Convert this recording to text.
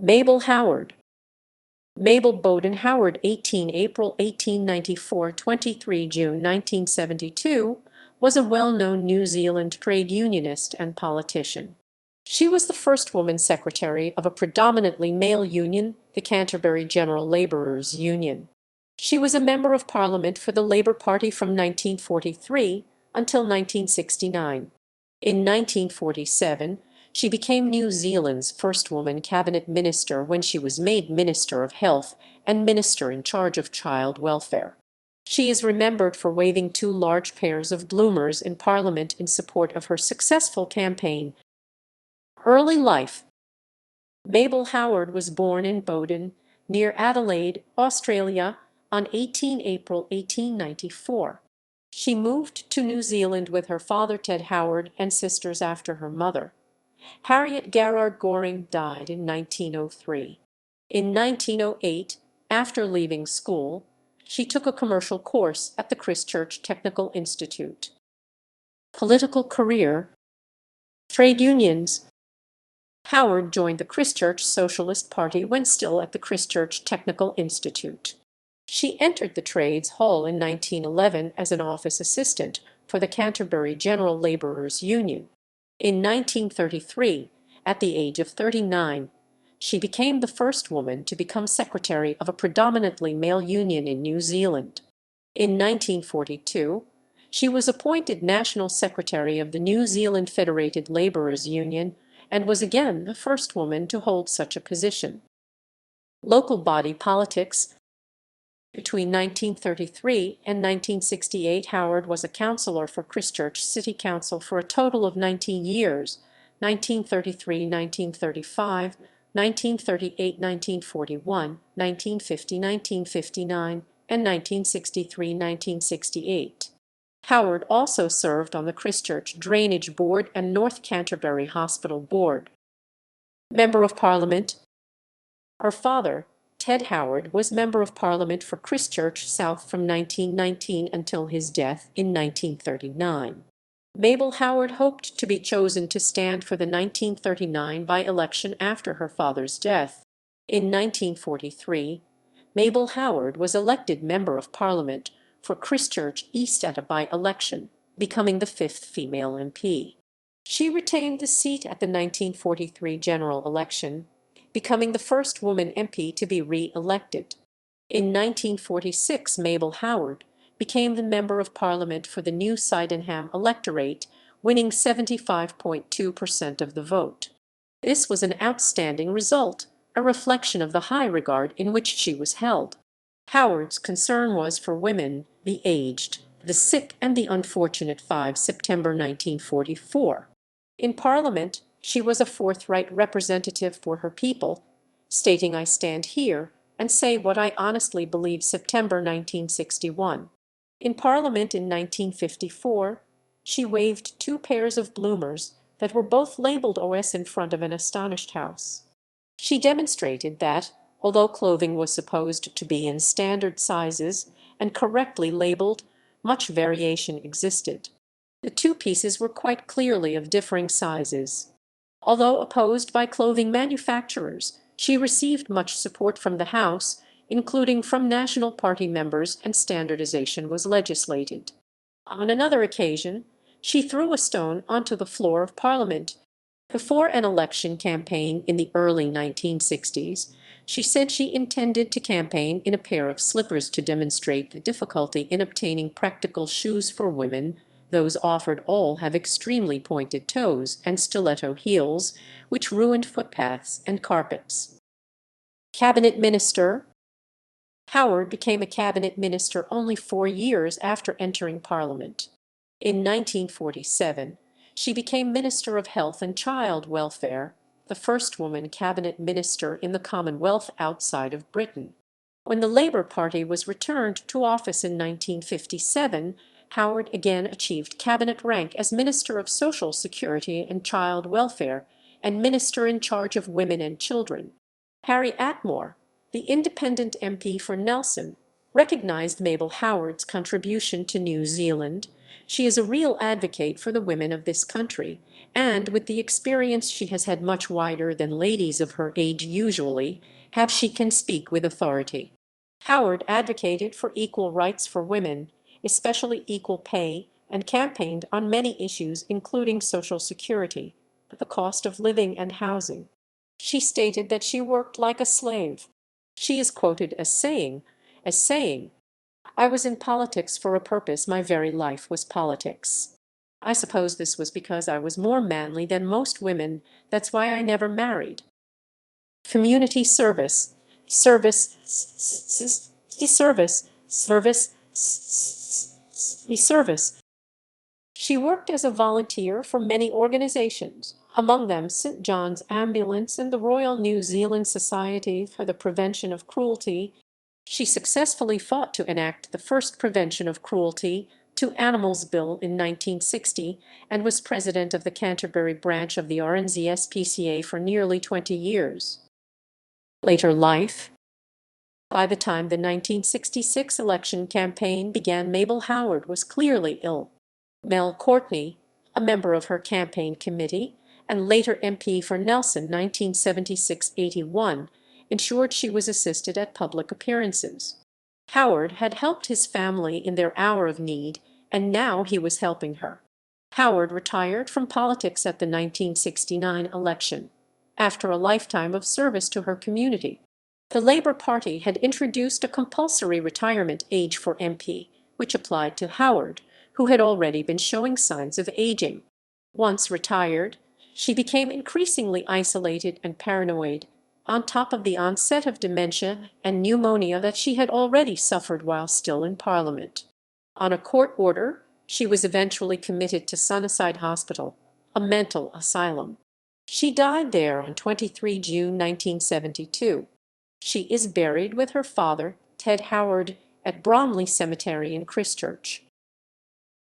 Mabel Howard. Mabel Bowden Howard, 18 April 1894, 23 June 1972, was a well-known New Zealand trade unionist and politician. She was the first woman secretary of a predominantly male union, the Canterbury General Labourers Union. She was a member of Parliament for the Labour Party from 1943 until 1969. In 1947, she became New Zealand's first woman cabinet minister when she was made Minister of Health and Minister in charge of Child Welfare. She is remembered for waving two large pairs of bloomers in Parliament in support of her successful campaign. Early life. Mabel Howard was born in Bowden, near Adelaide, Australia, on 18 April 1894. She moved to New Zealand with her father Ted Howard and sisters after her mother, Harriet Garrard Goring, died in 1903. In 1908, after leaving school, she took a commercial course at the Christchurch Technical Institute. Political career. Trade unions. Howard joined the Christchurch Socialist Party when still at the Christchurch Technical Institute. She entered the Trades Hall in 1911 as an office assistant for the Canterbury General Labourers Union. In 1933, at the age of 39, she became the first woman to become secretary of a predominantly male union in New Zealand. In 1942, she was appointed National Secretary of the New Zealand Federated Labourers Union and was again the first woman to hold such a position. Local body politics. Between 1933 and 1968, Howard was a councillor for Christchurch City Council for a total of 19 years, 1933-1935, 1938-1941, 1950-1959, and 1963-1968. Howard also served on the Christchurch Drainage Board and North Canterbury Hospital Board. Member of Parliament. Her father, Ted Howard, was Member of Parliament for Christchurch South from 1919 until his death in 1939. Mabel Howard hoped to be chosen to stand for the 1939 by-election after her father's death. In 1943, Mabel Howard was elected Member of Parliament for Christchurch East at a by-election, becoming the fifth female MP. She retained the seat at the 1943 general election, becoming the first woman MP to be re-elected. In 1946, Mabel Howard became the Member of Parliament for the New Sydenham electorate, winning 75.2% of the vote. This was an outstanding result, a reflection of the high regard in which she was held. Howard's concern was for women, the aged, the sick, and the unfortunate. 5 September 1944. In Parliament, she was a forthright representative for her people, stating, "I stand here and say what I honestly believe." September 1961. In Parliament in 1954, she waved two pairs of bloomers that were both labeled OS in front of an astonished House. She demonstrated that, although clothing was supposed to be in standard sizes and correctly labeled, much variation existed. The two pieces were quite clearly of differing sizes. Although opposed by clothing manufacturers, she received much support from the House, including from National Party members, and standardization was legislated. On another occasion, she threw a stone onto the floor of Parliament. Before an election campaign in the early 1960s, she said she intended to campaign in a pair of slippers to demonstrate the difficulty in obtaining practical shoes for women. Those offered all have extremely pointed toes and stiletto heels, which ruined footpaths and carpets. Cabinet Minister. Howard became a cabinet minister only 4 years after entering Parliament. In 1947, she became Minister of Health and Child Welfare, the first woman cabinet minister in the Commonwealth outside of Britain. When the Labour Party was returned to office in 1957, Howard again achieved cabinet rank as Minister of Social Security and Child Welfare and Minister in charge of Women and Children. Harry Atmore, the independent MP for Nelson, recognized Mabel Howard's contribution to New Zealand She is a real advocate for the women of this country, and with the experience she has had much wider than ladies of her age usually have, she can speak with authority. Howard advocated for equal rights for women, especially equal pay, and campaigned on many issues including Social Security, the cost of living and housing. She stated that she worked like a slave. She is quoted as saying, "I was in politics for a purpose, my very life was politics. I suppose this was because I was more manly than most women, that's why I never married." Community service, service, service, service, service. She worked as a volunteer for many organizations, among them St. John's Ambulance and the Royal New Zealand Society for the Prevention of Cruelty. She successfully fought to enact the first Prevention of Cruelty to Animals Bill in 1960 and was president of the Canterbury branch of the RNZSPCA for nearly 20 years. Later life. By the time the 1966 election campaign began, Mabel Howard was clearly ill. Mel Courtney, a member of her campaign committee and later MP for Nelson 1976-81, ensured she was assisted at public appearances. Howard had helped his family in their hour of need, and now he was helping her. Howard retired from politics at the 1969 election, after a lifetime of service to her community. The Labour Party had introduced a compulsory retirement age for MP, which applied to Howard, who had already been showing signs of aging. Once retired, she became increasingly isolated and paranoid, on top of the onset of dementia and pneumonia that she had already suffered while still in Parliament. On a court order, she was eventually committed to Sunnyside Hospital, a mental asylum. She died there on 23 June 1972. She is buried with her father, Ted Howard, at Bromley Cemetery in Christchurch.